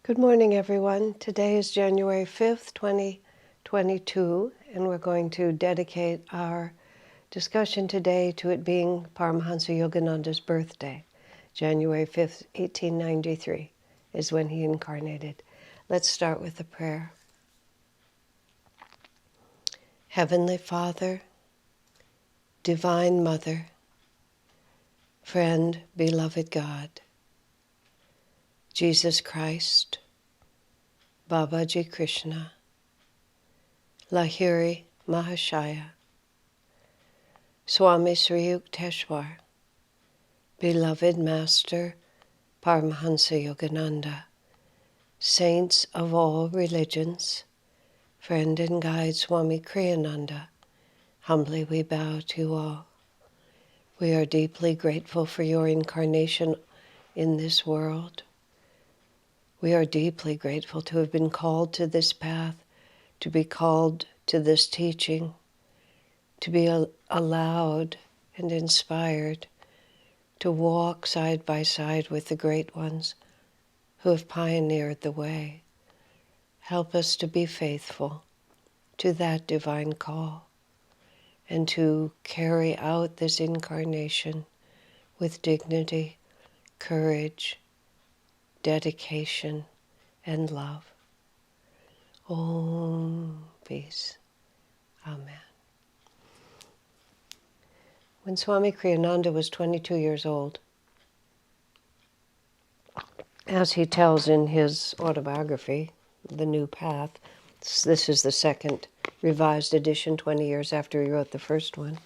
Good morning, everyone. Today is January 5th, 2022, and we're going to dedicate our discussion today to it being Paramhansa Yogananda's birthday. January 5th, 1893 is when he incarnated. Let's start with a prayer. Heavenly Father, Divine Mother, Friend, Beloved God, Jesus Christ, Babaji Krishna, Lahiri Mahashaya, Swami Sri Yukteswar, Beloved Master Paramhansa Yogananda, Saints of all religions, Friend and Guide Swami Kriyananda, humbly we bow to you all. We are deeply grateful for your incarnation in this world. We are deeply grateful to have been called to this path, to be called to this teaching, to be allowed and inspired to walk side by side with the great ones who have pioneered the way. Help us to be faithful to that divine call and to carry out this incarnation with dignity, courage, dedication, and love. Om Peace. Amen. When Swami Kriyananda was 22 years old, as he tells in his autobiography, The New Path, this is the second revised edition 20 years after he wrote the first one,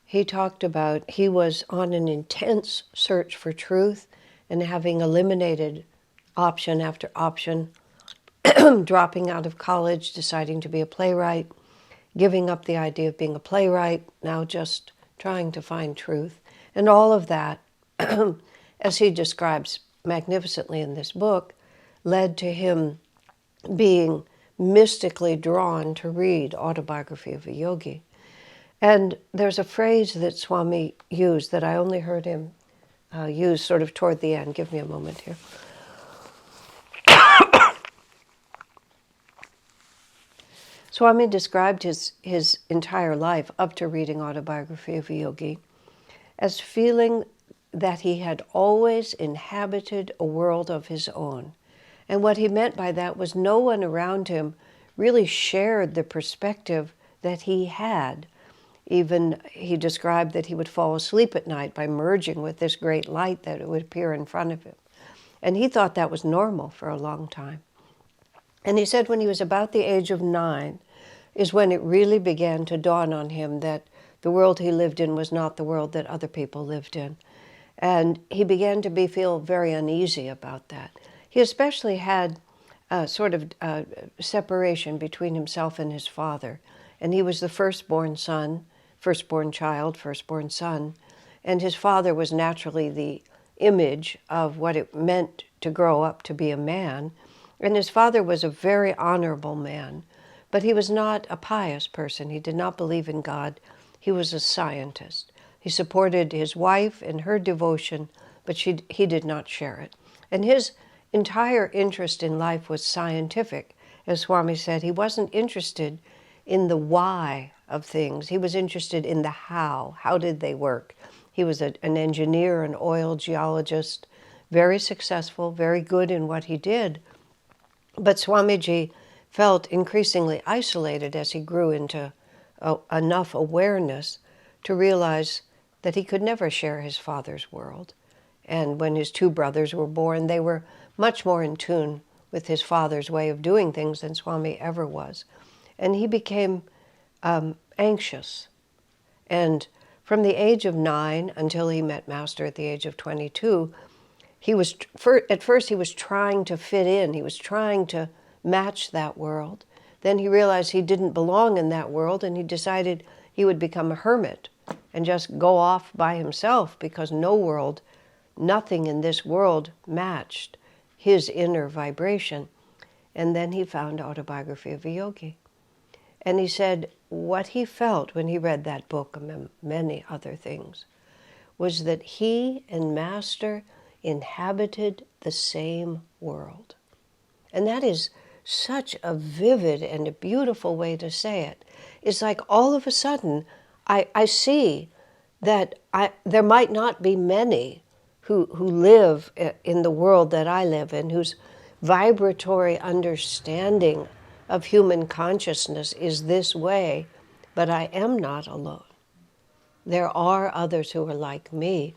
he talked about he was on an intense search for truth and having eliminated option after option, dropping out of college, deciding to be a playwright, giving up the idea of being a playwright, now just trying to find truth. And all of that, as he describes magnificently in this book, led to him being mystically drawn to read Autobiography of a Yogi. And there's a phrase that Swami used that I only heard him use sort of toward the end. Give me a moment here. Swami described his entire life up to reading Autobiography of a Yogi as feeling that he had always inhabited a world of his own. And what he meant by that was no one around him really shared the perspective that he had. Even he described that he would fall asleep at night by merging with this great light that would appear in front of him. And he thought that was normal for a long time. And he said when he was about the age of 9 is when it really began to dawn on him that the world he lived in was not the world that other people lived in. And he began to feel very uneasy about that. He especially had a sort of separation between himself and his father. And he was the firstborn son, firstborn child, firstborn son. And his father was naturally the image of what it meant to grow up to be a man. And his father was a very honorable man, but he was not a pious person. He did not believe in God. He was a scientist. He supported his wife in her devotion, but he did not share it. And his entire interest in life was scientific. As Swami said, he wasn't interested in the why of things. He was interested in the how. How did they work? He was an engineer, an oil geologist, very successful, very good in what he did. But Swamiji felt increasingly isolated as he grew into enough awareness to realize that he could never share his father's world. And when his 2 brothers were born, they were much more in tune with his father's way of doing things than Swami ever was. And he became anxious. And from the age of 9 until he met Master at the age of 22, at first he was trying to fit in. He was trying to match that world. Then he realized he didn't belong in that world, and he decided he would become a hermit and just go off by himself, because nothing in this world matched his inner vibration. And then he found Autobiography of a Yogi. And he said what he felt when he read that book, among many other things, was that he and Master inhabited the same world. And that is such a vivid and a beautiful way to say it. It's like all of a sudden, I see that there might not be many who live in the world that I live in, whose vibratory understanding of human consciousness is this way, but I am not alone. There are others who are like me.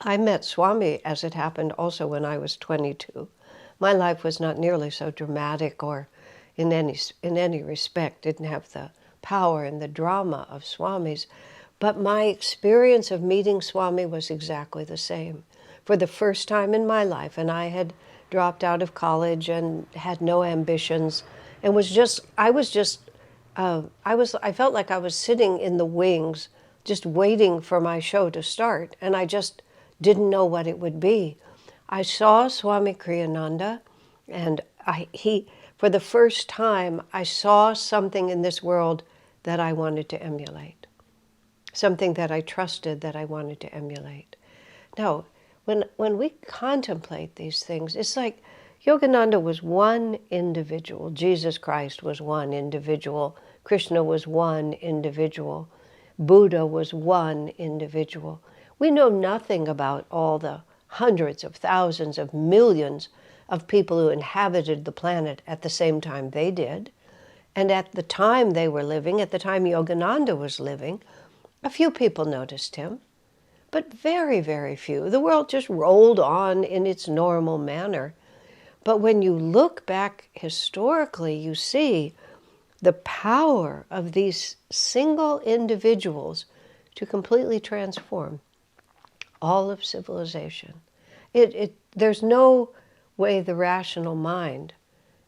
I met Swami, as it happened, also when I was 22. My life was not nearly so dramatic or in any respect didn't have the power and the drama of Swami's, but my experience of meeting Swami was exactly the same. For the first time in my life, and I had dropped out of college and had no ambitions, and I felt like I was sitting in the wings, just waiting for my show to start, and I just didn't know what it would be. I saw Swami Kriyananda, and for the first time, I saw something in this world that I wanted to emulate, something that I trusted that I wanted to emulate. Now, when we contemplate these things, it's like Yogananda was one individual. Jesus Christ was one individual. Krishna was one individual. Buddha was one individual. We know nothing about all the hundreds of thousands of millions of people who inhabited the planet at the same time they did. And at the time they were living, at the time Yogananda was living, a few people noticed him, but very, very few. The world just rolled on in its normal manner. But when you look back historically, you see the power of these single individuals to completely transform all of civilization. There's no way the rational mind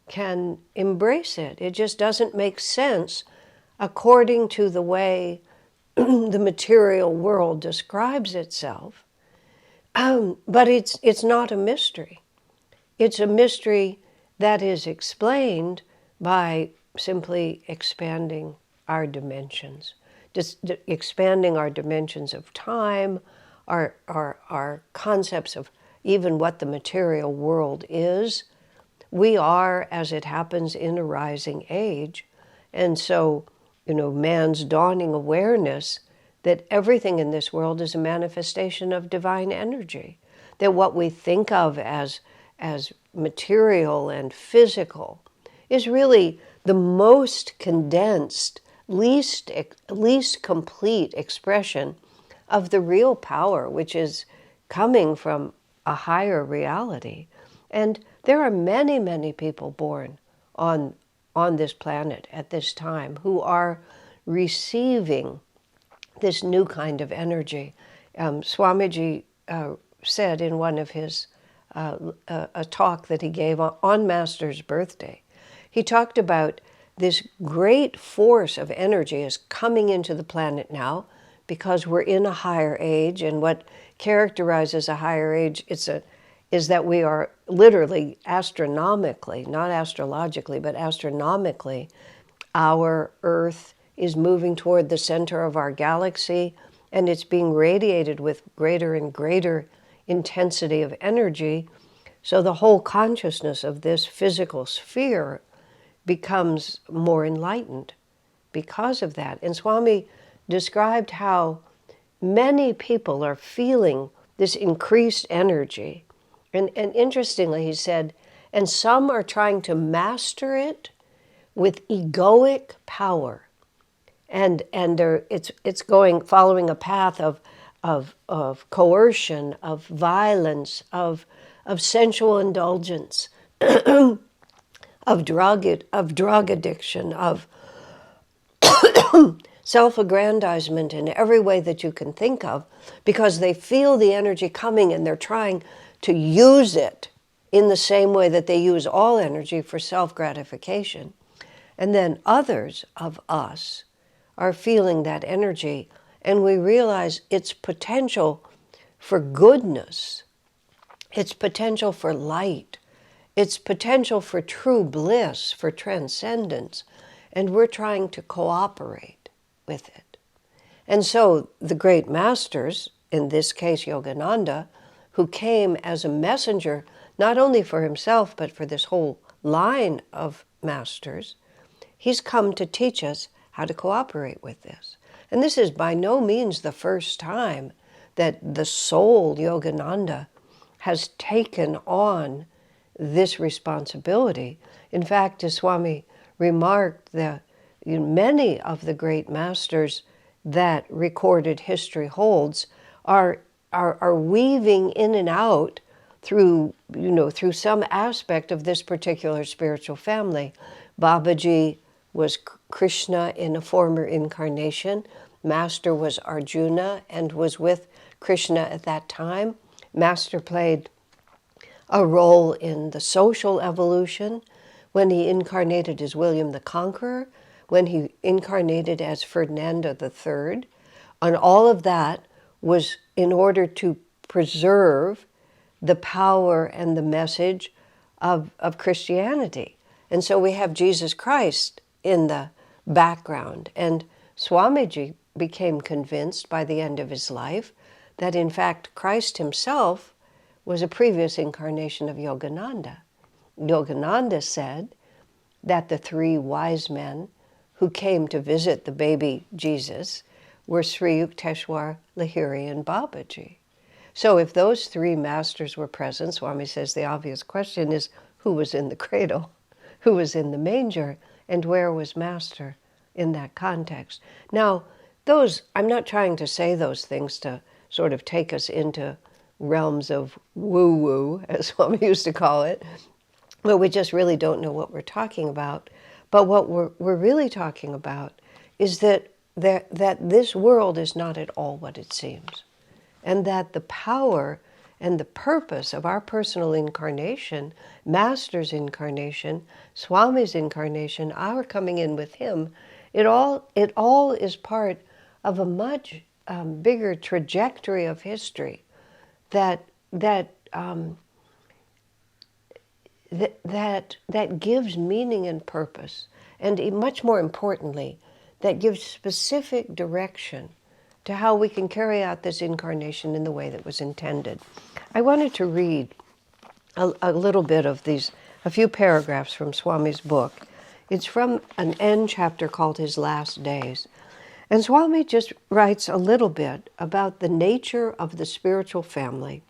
can embrace it. It just doesn't make sense according to the way the material world describes itself. But it's not a mystery. It's a mystery that is explained by simply expanding our dimensions, just expanding our dimensions of time, our concepts of even what the material world is. We are, as it happens, in a rising age. And so, man's dawning awareness that everything in this world is a manifestation of divine energy, that what we think of as material and physical is really the most condensed, least complete expression of the real power, which is coming from a higher reality. And there are many, many people born on this planet at this time who are receiving this new kind of energy. Swamiji said in one of his a talk that he gave on Master's birthday, he talked about this great force of energy is coming into the planet now because we're in a higher age, and what characterizes a higher age is that we are literally astronomically, not astrologically, but astronomically, our Earth is moving toward the center of our galaxy, and it's being radiated with greater and greater intensity of energy. So the whole consciousness of this physical sphere becomes more enlightened because of that. And Swami described how many people are feeling this increased energy. And interestingly, he said, and some are trying to master it with egoic power. And it's following a path of coercion, of violence, of sensual indulgence, of drug addiction, of self-aggrandizement in every way that you can think of, because they feel the energy coming and they're trying to use it in the same way that they use all energy for self-gratification. And then others of us are feeling that energy, and we realize its potential for goodness, its potential for light, its potential for true bliss, for transcendence, and we're trying to cooperate with it. And so the great masters, in this case Yogananda, who came as a messenger, not only for himself, but for this whole line of masters. He's come to teach us how to cooperate with this. And this is by no means the first time that the soul Yogananda has taken on this responsibility. In fact, as Swami remarked, that many of the great masters that recorded history holds are weaving in and out through some aspect of this particular spiritual family. Babaji was Krishna in a former incarnation. Master was Arjuna and was with Krishna at that time. Master played a role in the social evolution when he incarnated as William the Conqueror, when he incarnated as Ferdinando III. And all of that was in order to preserve the power and the message of Christianity. And so we have Jesus Christ in the background. And Swamiji became convinced by the end of his life that in fact Christ himself was a previous incarnation of Yogananda. Yogananda said that the three wise men who came to visit the baby Jesus were Sri Yukteswar, Lahiri, and Babaji. So if those three masters were present, Swami says the obvious question is, who was in the cradle? Who was in the manger? And where was Master in that context? Now, I'm not trying to say those things to sort of take us into realms of woo-woo, as Swami used to call it, where we just really don't know what we're talking about. But what we're really talking about is that this world is not at all what it seems, and that the power and the purpose of our personal incarnation, Master's incarnation, Swami's incarnation, our coming in with him, it all is part of a much bigger trajectory of history that gives meaning and purpose, and much more importantly, that gives specific direction to how we can carry out this incarnation in the way that was intended. I wanted to read a little bit of a few paragraphs from Swami's book. It's from an end chapter called His Last Days. And Swami just writes a little bit about the nature of the spiritual family.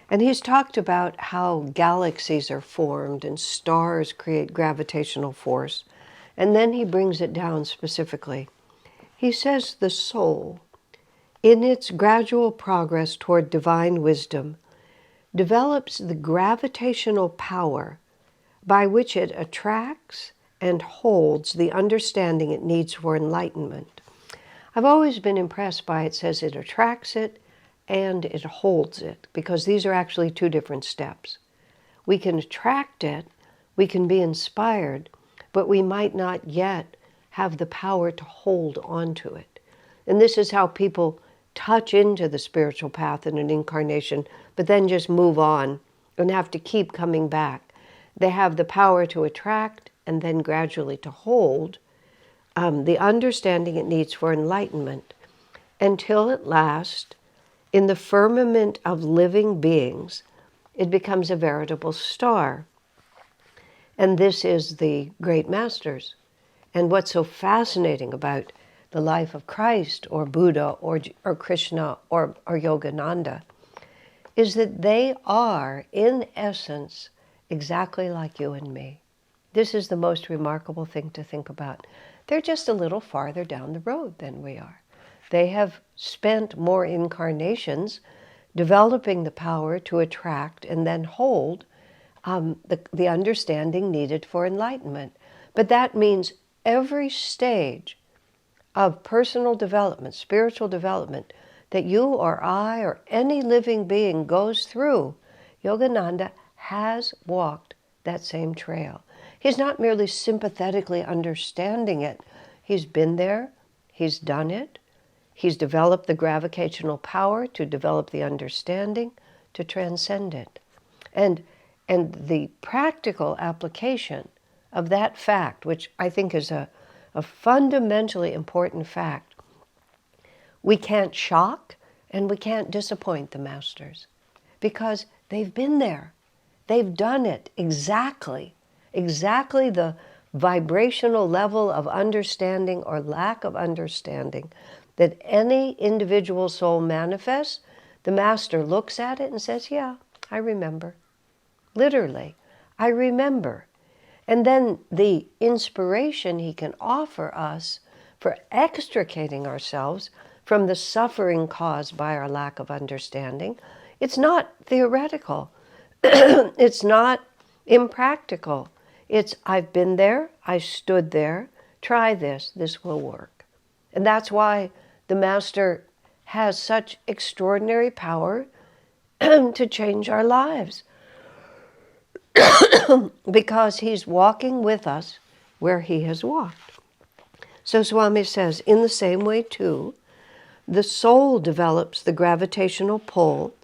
And he's talked about how galaxies are formed and stars create gravitational force. And then he brings it down specifically. He says the soul, in its gradual progress toward divine wisdom, develops the gravitational power by which it attracts and holds the understanding it needs for enlightenment. I've always been impressed by it says it attracts it and it holds it, because these are actually two different steps. We can attract it, we can be inspired, but we might not yet have the power to hold on to it. And this is how people touch into the spiritual path in an incarnation, but then just move on and have to keep coming back. They have the power to attract and then gradually to hold the understanding it needs for enlightenment, until at last, in the firmament of living beings, it becomes a veritable star. And this is the great masters. And what's so fascinating about the life of Christ or Buddha or Krishna or Yogananda is that they are, in essence, exactly like you and me. This is the most remarkable thing to think about. They're just a little farther down the road than we are. They have spent more incarnations developing the power to attract and then hold the understanding needed for enlightenment. But that means every stage of personal development, spiritual development, that you or I or any living being goes through, Yogananda has walked that same trail. He's not merely sympathetically understanding it. He's been there, he's done it, he's developed the gravitational power to develop the understanding, to transcend it. And the practical application of that fact, which I think is a fundamentally important fact, we can't shock and we can't disappoint the masters. because they've been there. They've done it exactly the vibrational level of understanding or lack of understanding that any individual soul manifests. The master looks at it and says, yeah, I remember. Literally, I remember. And then the inspiration he can offer us for extricating ourselves from the suffering caused by our lack of understanding, it's not theoretical. It's not impractical. It's, I've been there, I stood there, try this, this will work. And that's why the master has such extraordinary power to change our lives. Because he's walking with us where he has walked. So Swami says, in the same way too, the soul develops the gravitational pull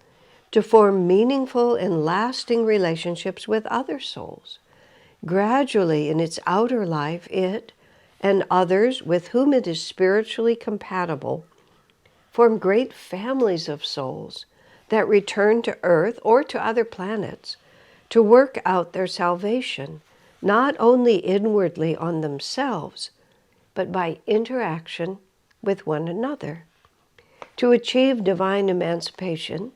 to form meaningful and lasting relationships with other souls. Gradually, in its outer life, it and others with whom it is spiritually compatible form great families of souls that return to Earth or to other planets to work out their salvation, not only inwardly on themselves, but by interaction with one another. To achieve divine emancipation,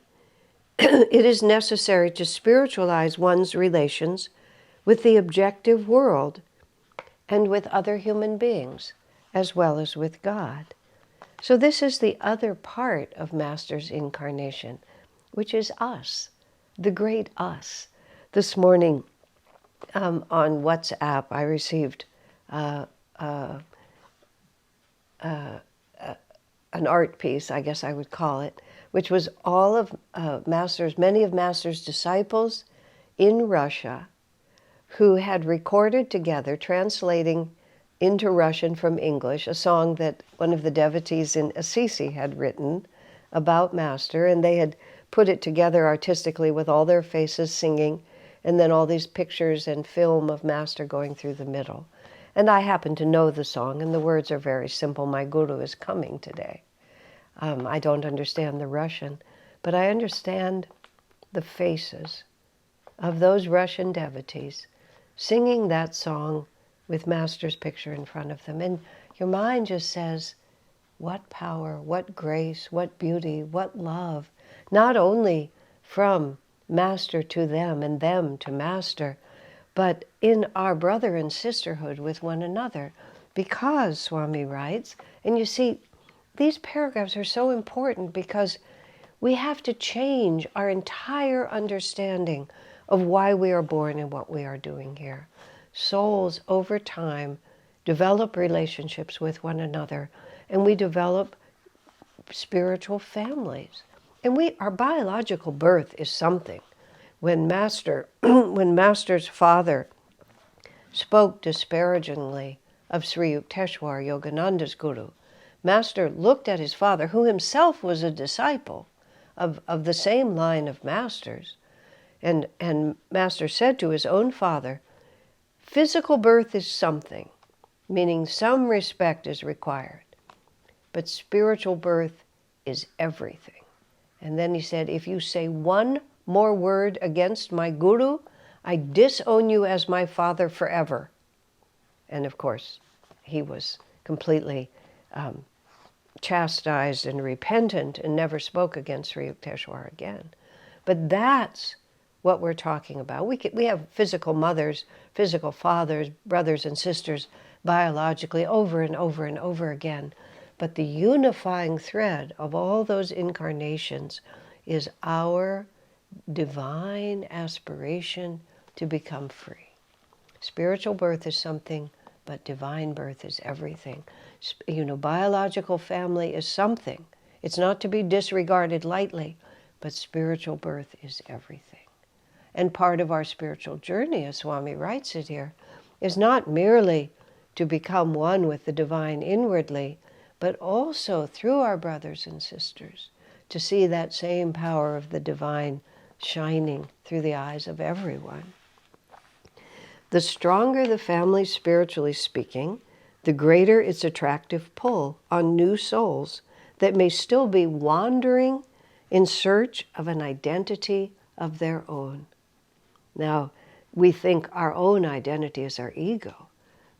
it is necessary to spiritualize one's relations with the objective world and with other human beings, as well as with God. So this is the other part of Master's incarnation, which is us, the great us. This morning on WhatsApp, I received an art piece, I guess I would call it, which was all of many of Master's disciples in Russia who had recorded together, translating into Russian from English, a song that one of the devotees in Assisi had written about Master, and they had put it together artistically with all their faces singing, and then all these pictures and film of Master going through the middle. And I happen to know the song, and the words are very simple. My Guru is coming today. I don't understand the Russian, but I understand the faces of those Russian devotees singing that song with Master's picture in front of them. And your mind just says, what power, what grace, what beauty, what love, not only from Master to them and them to Master, but in our brother and sisterhood with one another. Because, Swami writes, and you see, these paragraphs are so important because we have to change our entire understanding of why we are born and what we are doing here. Souls, over time, develop relationships with one another, and we develop spiritual families. And our biological birth is something. When Master's father spoke disparagingly of Sri Yukteswar, Yogananda's guru, Master looked at his father, who himself was a disciple of the same line of Masters, and Master said to his own father, physical birth is something, meaning some respect is required, but spiritual birth is everything. And then he said, if you say one more word against my guru, I disown you as my father forever. And of course, he was completely chastised and repentant and never spoke against Sri Yukteswar again. But that's what we're talking about. We have physical mothers, physical fathers, brothers and sisters biologically over and over and over again. But the unifying thread of all those incarnations is our divine aspiration to become free. Spiritual birth is something, but divine birth is everything. Biological family is something. It's not to be disregarded lightly, but spiritual birth is everything. And part of our spiritual journey, as Swami writes it here, is not merely to become one with the divine inwardly, but also through our brothers and sisters, to see that same power of the divine shining through the eyes of everyone. The stronger the family, spiritually speaking, the greater its attractive pull on new souls that may still be wandering in search of an identity of their own. Now, we think our own identity is our ego,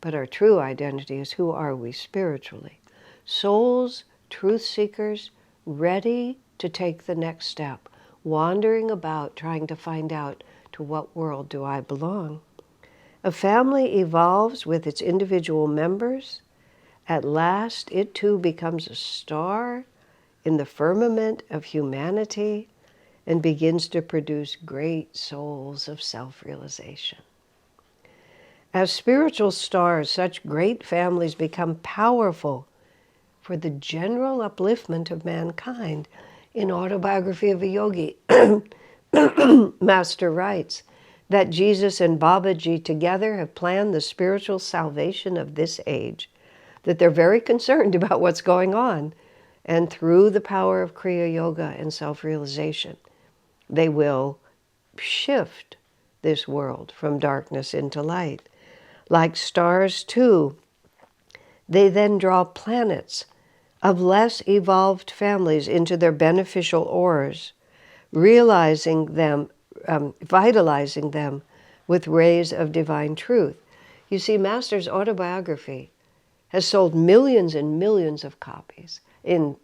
but our true identity is who are we spiritually. Souls, truth seekers, ready to take the next step, wandering about trying to find out to what world do I belong. A family evolves with its individual members. At last, it too becomes a star in the firmament of humanity and begins to produce great souls of self-realization. As spiritual stars, such great families become powerful for the general upliftment of mankind. In Autobiography of a Yogi, Master writes that Jesus and Babaji together have planned the spiritual salvation of this age, that they're very concerned about what's going on, and through the power of Kriya Yoga and self-realization, they will shift this world from darkness into light. Like stars too, they then draw planets of less evolved families into their beneficial auras, vitalizing them with rays of divine truth. You see, Master's autobiography has sold millions and millions of copies in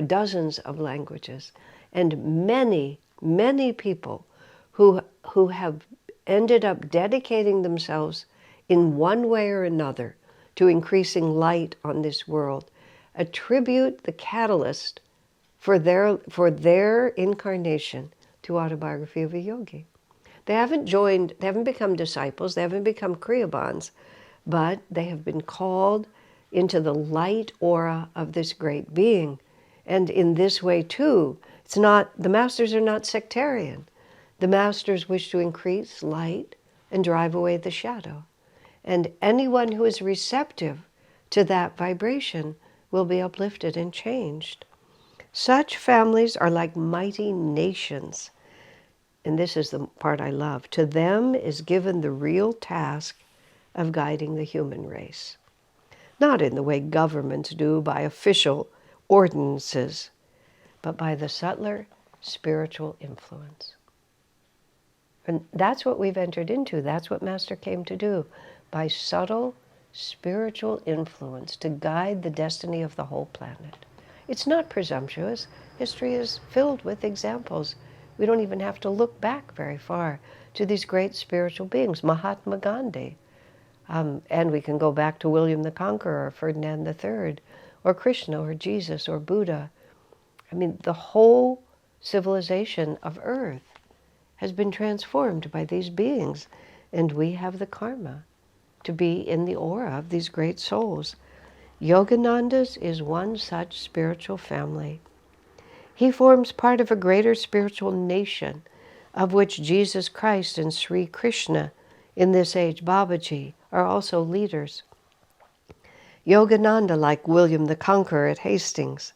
dozens of languages, and many, many people who have ended up dedicating themselves in one way or another to increasing light on this world attribute the catalyst for their incarnation to Autobiography of a Yogi. They haven't become disciples, they haven't become Kriyabans, but they have been called into the light aura of this great being. And in this way too, the masters are not sectarian. The masters wish to increase light and drive away the shadow. And anyone who is receptive to that vibration will be uplifted and changed. Such families are like mighty nations. And this is the part I love. To them is given the real task of guiding the human race. Not in the way governments do by official ordinances, but by the subtler spiritual influence. And that's what we've entered into. That's what Master came to do. By subtle spiritual influence to guide the destiny of the whole planet. It's not presumptuous. History is filled with examples. We don't even have to look back very far to these great spiritual beings, Mahatma Gandhi. And we can go back to William the Conqueror, or Ferdinand III, or Krishna, or Jesus, or Buddha. I mean, the whole civilization of Earth has been transformed by these beings, and we have the karma to be in the aura of these great souls. Yoganandas is one such spiritual family. He forms part of a greater spiritual nation, of which Jesus Christ and Sri Krishna, in this age Babaji, are also leaders. Yogananda, like William the Conqueror at Hastings,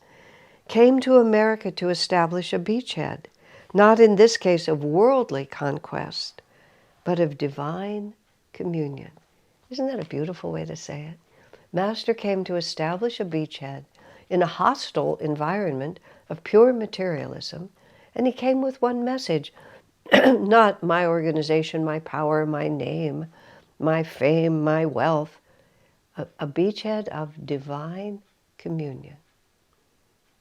came to America to establish a beachhead, not in this case of worldly conquest, but of divine communion. Isn't that a beautiful way to say it? Master came to establish a beachhead in a hostile environment of pure materialism, and he came with one message, not my organization, my power, my name, my fame, my wealth, a beachhead of divine communion.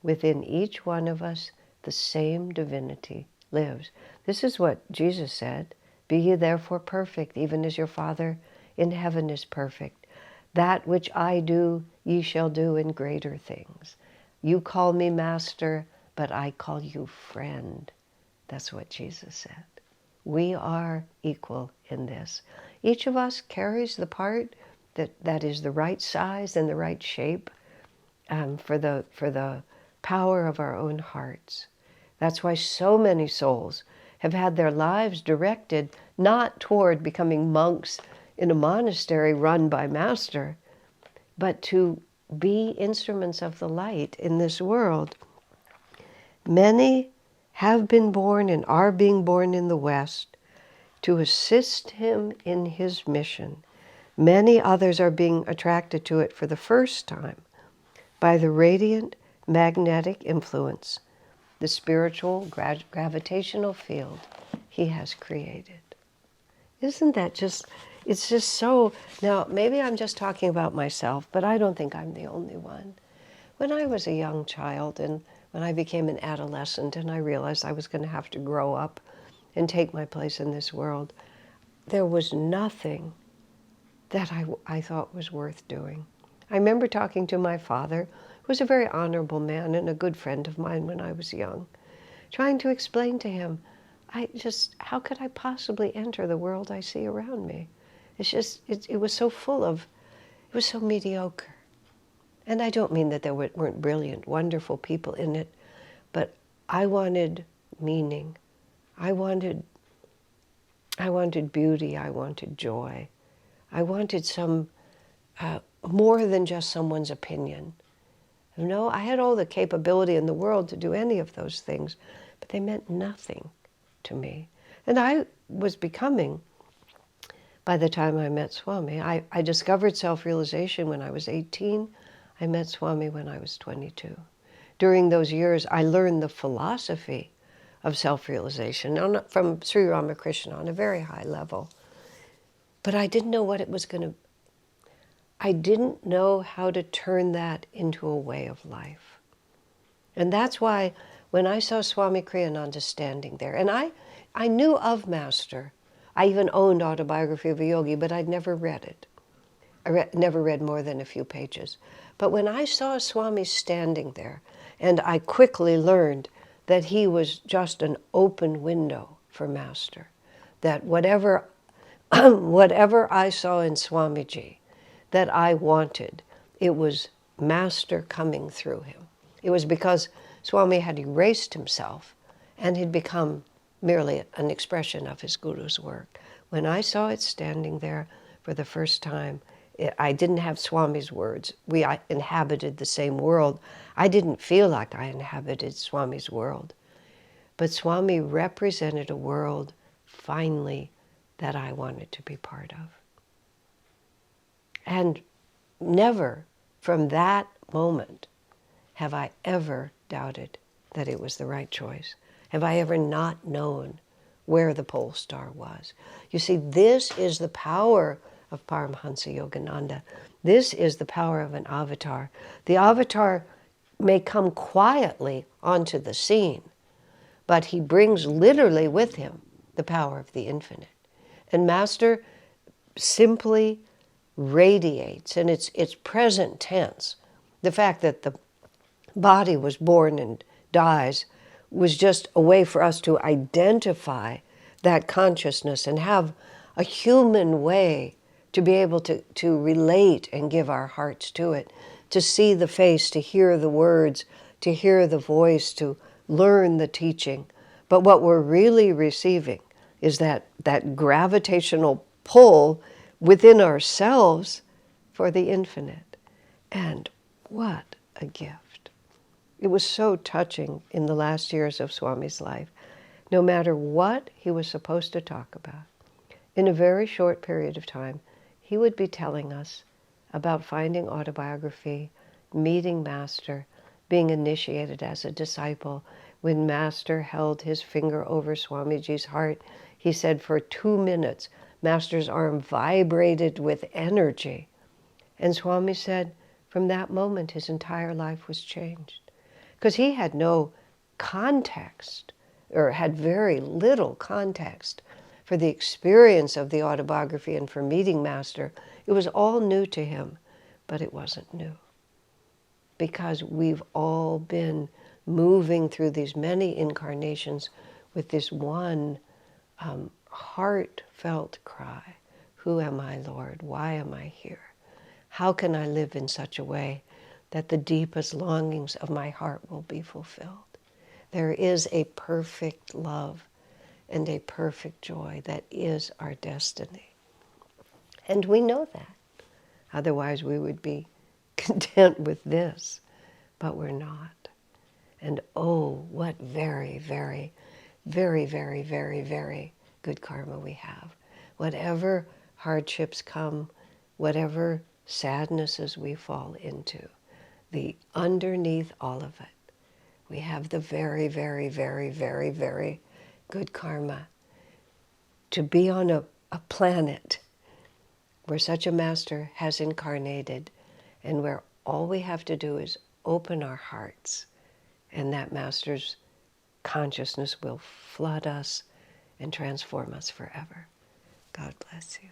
Within each one of us, the same divinity lives. This is what Jesus said, "Be ye therefore perfect, even as your Father in heaven is perfect. That which I do, ye shall do in greater things. You call me master, but I call you friend." That's what Jesus said. We are equal in this. Each of us carries the part that is the right size and the right shape for the power of our own hearts. That's why so many souls have had their lives directed not toward becoming monks in a monastery run by Master, but to be instruments of the light in this world. Many have been born and are being born in the West to assist him in his mission. Many others are being attracted to it for the first time by the radiant magnetic influence the spiritual gravitational field he has created. Isn't that just, it's just so, now maybe I'm just talking about myself, but I don't think I'm the only one. When I was a young child and when I became an adolescent and I realized I was going to have to grow up and take my place in this world, there was nothing that I thought was worth doing. I remember talking to my father, who was a very honorable man and a good friend of mine when I was young, trying to explain to him, how could I possibly enter the world I see around me? It was so full of, it was so mediocre. And I don't mean that there weren't brilliant, wonderful people in it, but I wanted meaning. I wanted beauty. I wanted joy. I wanted some, more than just someone's opinion. You know, I had all the capability in the world to do any of those things, but they meant nothing to me. And I was becoming, by the time I met Swami, I discovered self-realization when I was 18. I met Swami when I was 22. During those years, I learned the philosophy of self-realization from Sri Ramakrishna on a very high level. But I didn't know what it was going to, I didn't know how to turn that into a way of life. And that's why when I saw Swami Kriyananda standing there, and I knew of Master. I even owned Autobiography of a Yogi, but I'd never read it. I never read more than a few pages. But when I saw Swami standing there, and I quickly learned that he was just an open window for Master, that whatever I saw in Swamiji that I wanted, it was Master coming through him. It was because Swami had erased himself and had become merely an expression of his Guru's work. When I saw it standing there for the first time, I didn't have Swami's words. We inhabited the same world. I didn't feel like I inhabited Swami's world. But Swami represented a world, finally, that I wanted to be part of. And never, from that moment, have I ever doubted that it was the right choice. Have I ever not known where the pole star was? You see, this is the power of Paramhansa Yogananda. This is the power of an avatar. The avatar may come quietly onto the scene, but he brings literally with him the power of the infinite. And Master simply radiates, and it's present tense. The fact that the body was born and dies was just a way for us to identify that consciousness and have a human way to be able to relate and give our hearts to it, to see the face, to hear the words, to hear the voice, to learn the teaching. But what we're really receiving is that gravitational pull within ourselves for the infinite. And what a gift. It was so touching in the last years of Swami's life. No matter what he was supposed to talk about, in a very short period of time, he would be telling us about finding autobiography, meeting Master, being initiated as a disciple. When Master held his finger over Swamiji's heart, he said for 2 minutes, Master's arm vibrated with energy. And Swami said, from that moment, his entire life was changed. Because he had no context, or had very little context for the experience of the autobiography and for meeting Master. It was all new to him, but it wasn't new. Because we've all been moving through these many incarnations with this one heartfelt cry. Who am I, Lord? Why am I here? How can I live in such a way that the deepest longings of my heart will be fulfilled? There is a perfect love and a perfect joy that is our destiny. And we know that. Otherwise we would be content with this, but we're not. And oh, what very, very, very, very, very, very good karma we have. Whatever hardships come, whatever sadnesses we fall into, underneath all of it, We have the very, very, very, very, very good karma to be on a planet where such a master has incarnated, and where all we have to do is open our hearts, and that master's consciousness will flood us and transform us forever. God bless you.